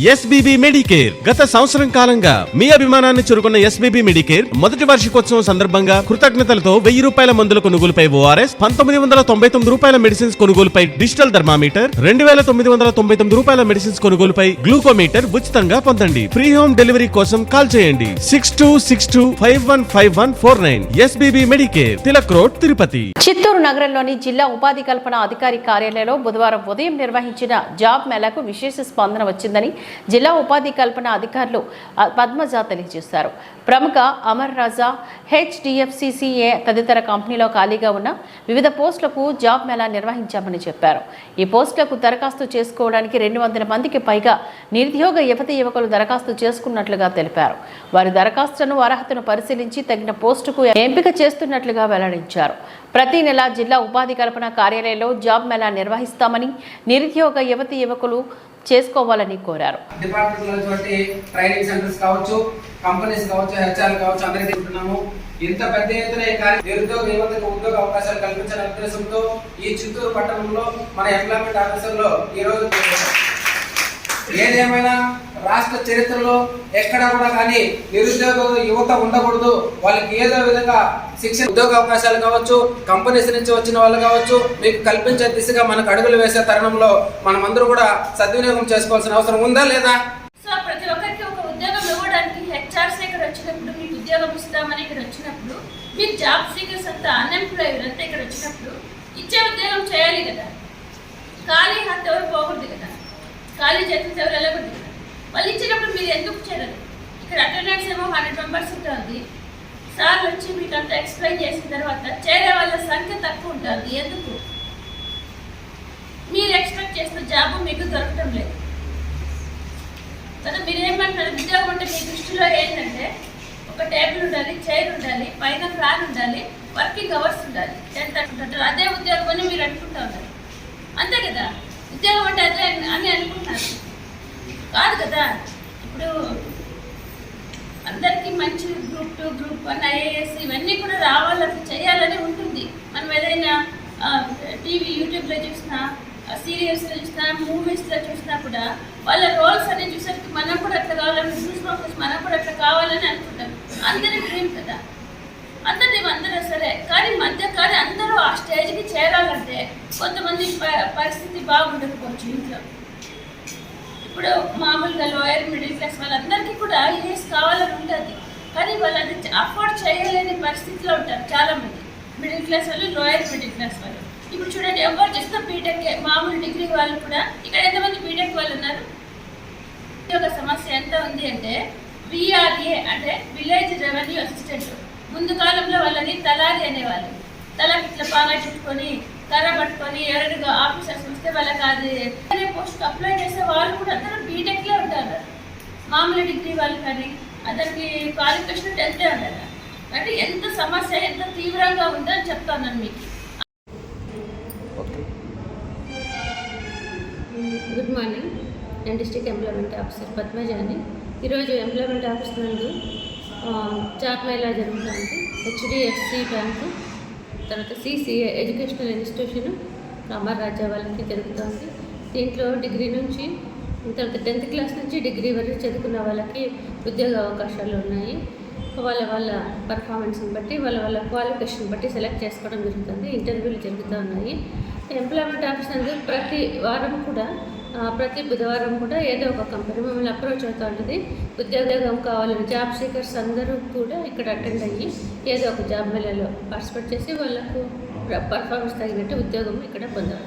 SBB Medicare గత సంవత్సరం కాలంగా మీ అభిమానాన్ని చురుకున్న ఎస్బీబీ మెడికేర్ మొదటి వార్షికోత్సవం సందర్భంగా కృతజ్ఞతలతో 1000 రూపాయల మందుల కొనుగోలుపై ఓఆర్ఎస్, 1999 రూపాయల మెడిసిన్స్ కొనుగోలుపై డిజిటల్ థర్మామీటర్, 2999 రూపాయల మెడిసిన్స్ కొనుగోలుపై గ్లూకోమీటర్ ఉచితంగా పొందండి. ఫ్రీ హోమ్ డెలివరీ కోసం కాల్ చేయండి 6262515149. SBB Medicare, Tilak road, Tirupati. Chittoor నగరంలోని జిల్లా ఉపాధి కల్పన అధికారి కార్యాలయంలో బుధవారం ఉదయం నిర్వహించిన జాబ్ మేళాకు విశేష స్పందన వచ్చిందని జిల్లా ఉపాధి కల్పన అధికారులు పద్మజ తెలియజేశారు. ప్రముఖ అమర్ రాజా, హెచ్డిఎఫ్సిసిఏ తదితర కంపెనీలో ఖాళీగా ఉన్న వివిధ పోస్టులకు జాబ్ మేళా నిర్వహించామని చెప్పారు. ఈ పోస్టులకు దరఖాస్తు చేసుకోవడానికి 200 మందికి పైగా నిరుద్యోగ యువకులు దరఖాస్తు చేసుకున్నట్లుగా తెలిపారు. వారి దరఖాస్తులను అర్హతను పరిశీలించి తగిన పోస్టుకు ఎంపిక చేస్తున్నట్లుగా వెల్లడించారు. ప్రతి నెల జిల్లా ఉపాధి కల్పన కార్యాలయంలో జాబ్ మేళా నిర్వహిస్తామని, నిరుద్యోగ యువకులు చేసుకోవాలని కోరారు. ట్రైనింగ్ సెంటర్స్ కావచ్చు, కంపెనీస్ కావచ్చు, హెచ్ఆర్ కావచ్చు, అందరికీ ఉంటున్నాము. ఇంత పెద్ద ఎత్తున నిరుద్యోగ యువతకు ఉద్యోగ అవకాశాలు కల్పించిన ఉద్దేశంతో ఈ చిత్తూరు పట్టణంలో మన ఎంప్లాయ్మెంట్ ఆఫీసర్లో ఈ రోజు ఏదేమైనా రాష్ట్ర చరిత్రలో ఎక్కడా కూడా కానీ నిరుద్యోగ యువత ఉండకూడదు. వాళ్ళకి ఏదో విధంగా శిక్షణ, ఉద్యోగ అవకాశాలు కావచ్చు, కంపెనీస్ నుంచి వచ్చిన వాళ్ళు కావచ్చు, మీకు కల్పించే దిశగా మనకు అడుగులు వేసే తరుణంలో మనమందరూ కూడా సద్వినియోగం చేసుకోవాల్సిన అవసరం ఉందా లేదా? సో ప్రతి ఒక్కరికి ఒక ఉద్యోగం ఇవ్వడానికి హెచ్ఆర్స్ ఇక్కడ వచ్చినప్పుడు, మీకు ఉద్యోగం ఇస్తామని ఇక్కడ వచ్చినప్పుడు, మీరు జాబ్ సీకర్స్ అంతా అన్ఎంప్లాయిడ్ అంతా ఇక్కడ వచ్చినప్పుడు ఇచ్చే ఉద్యోగం చేయాలి కదా. ఖాళీ హత్య ఎవరు పోకూడదు కదా, ఖాళీ చేతులతో ఎవరు వెళ్ళకూడదు కదా. వాళ్ళు ఇచ్చినప్పుడు మీరు ఎందుకు చేయాలి? ఇక్కడ అటెండెన్స్ ఏమో 100 మెంబర్స్ ఉంటుంది. సార్ వచ్చి మీకు అంతా ఎక్స్ప్లెయిన్ చేసిన తర్వాత చేరే వాళ్ళ సంఖ్య తక్కువ ఉంటుంది. ఎందుకు? మీరు ఎక్స్పెక్ట్ చేసిన జాబ్ మీకు దొరకటం లేదు కదా. మీరు ఏమంటారు? ఉద్యోగం అంటే మీ దృష్టిలో ఏంటంటే ఒక టేబుల్ ఉండాలి, చైర్ ఉండాలి, పైన ఫ్యాన్ ఉండాలి, వర్కింగ్ అవర్స్ ఉండాలి, 10:30 ఉంటారు. అదే ఉద్యోగం అని మీరు అనుకుంటా ఉన్నారు, అంతే కదా. ఉద్యోగం అంటే అదే అని అనుకుంటున్నారు కాదు కదా. ఇప్పుడు అందరికీ మంచి గ్రూప్ 2, గ్రూప్ 1, ఐఏఎస్ ఇవన్నీ కూడా రావాలని చేయాలని ఉంటుంది. మనం ఏదైనా టీవీ, యూట్యూబ్లో చూసినా, సీరియల్స్లో చూసినా, మూవీస్లో చూసినా కూడా వాళ్ళ రోల్స్ అనేది చూసేసరికి మనం కూడా అట్లా కావాలని, మనం కూడా అట్లా కావాలని అనుకుంటాం. అందరి డ్రీమ్ కదా, అందరూ సరే. కానీ అందరూ ఆ స్టేజ్కి చేరాలంటే కొంతమంది పరిస్థితి బాగుండకపోవచ్చు ఇంట్లో. ఇప్పుడు మామూలుగా లోయర్ మిడిల్ క్లాస్ వాళ్ళందరికీ కూడా ఐఏఎస్ కావాలని ఉంటుంది, కానీ వాళ్ళు అది అఫోర్డ్ చేయలేని పరిస్థితిలో ఉంటారు చాలామంది. మిడిల్ క్లాస్ వాళ్ళు, లోయర్ మిడిల్ క్లాస్ వాళ్ళు. ఇప్పుడు చూడండి, ఎవరు చేస్తే బీటెక్, మామూలు డిగ్రీ వాళ్ళు కూడా ఇక్కడ ఎంతమంది బీటెక్ వాళ్ళు ఉన్నారు. ఒక సమస్య ఎంత ఉంది అంటే విఆర్ఏ అంటే విలేజ్ రెవెన్యూ అసిస్టెంట్. ముందు కాలంలో వాళ్ళని తలారి అనేవాళ్ళు. తలకి ఇట్లా బాగా చుట్టుకొని, కర్ర పట్టుకొని ఎవరైనా ఆఫీసర్స్ వస్తే వాళ్ళకి అది అనే పోస్ట్కి అప్లై చేసే వాళ్ళు కూడా అందరూ బీటెక్లే ఉంటారు. మామూలు డిగ్రీ వాళ్ళు కానీ అతనికి క్వాలిఫికేషన్ 10th ఉంటారు. అంటే ఎంత సమస్య ఎంత తీవ్రంగా ఉందో అని చెప్తాను మీకు. Good morning. నేను డిస్ట్రిక్ట్ ఎంప్లాయ్మెంట్ ఆఫీసర్ పద్మజాని. ఈరోజు ఎంప్లాయ్మెంట్ ఆఫీస్ నందు జాబ్ మేళా జరుగుతుంది. హెచ్డిఎఫ్సి బ్యాంకు, తర్వాత సిసిఏ ఎడ్యుకేషనల్ ఇన్స్టిట్యూషన్ అమర్ రాజా వాళ్ళకి జరుగుతుంది. దీంట్లో డిగ్రీ నుంచి, తర్వాత 10th క్లాస్ నుంచి డిగ్రీ వరకు చదువుకున్న వాళ్ళకి ఉద్యోగ అవకాశాలు ఉన్నాయి. వాళ్ళ పర్ఫార్మెన్స్ని బట్టి, వాళ్ళ క్వాలిఫికేషన్ బట్టి సెలెక్ట్ చేసుకోవడం జరుగుతుంది. ఇంటర్వ్యూలు జరుగుతూ ఉన్నాయి. ఎంప్లాయ్మెంట్ ఆఫీస్ నందు ప్రతి బుధవారం కూడా ఏదో ఒక కంపెనీ మమ్మల్ని అప్రోచ్ అవుతూ ఉంటుంది. ఉద్యోగం కావాలని జాబ్ సీకర్స్ అందరూ కూడా ఇక్కడ అటెండ్ అయ్యి ఏదో ఒక జాబ్ మేళాలో పార్టిసిపేట్ చేసి వాళ్ళకు పర్ఫార్మెన్స్ తగినట్టు ఉద్యోగం ఇక్కడ పొందాలి.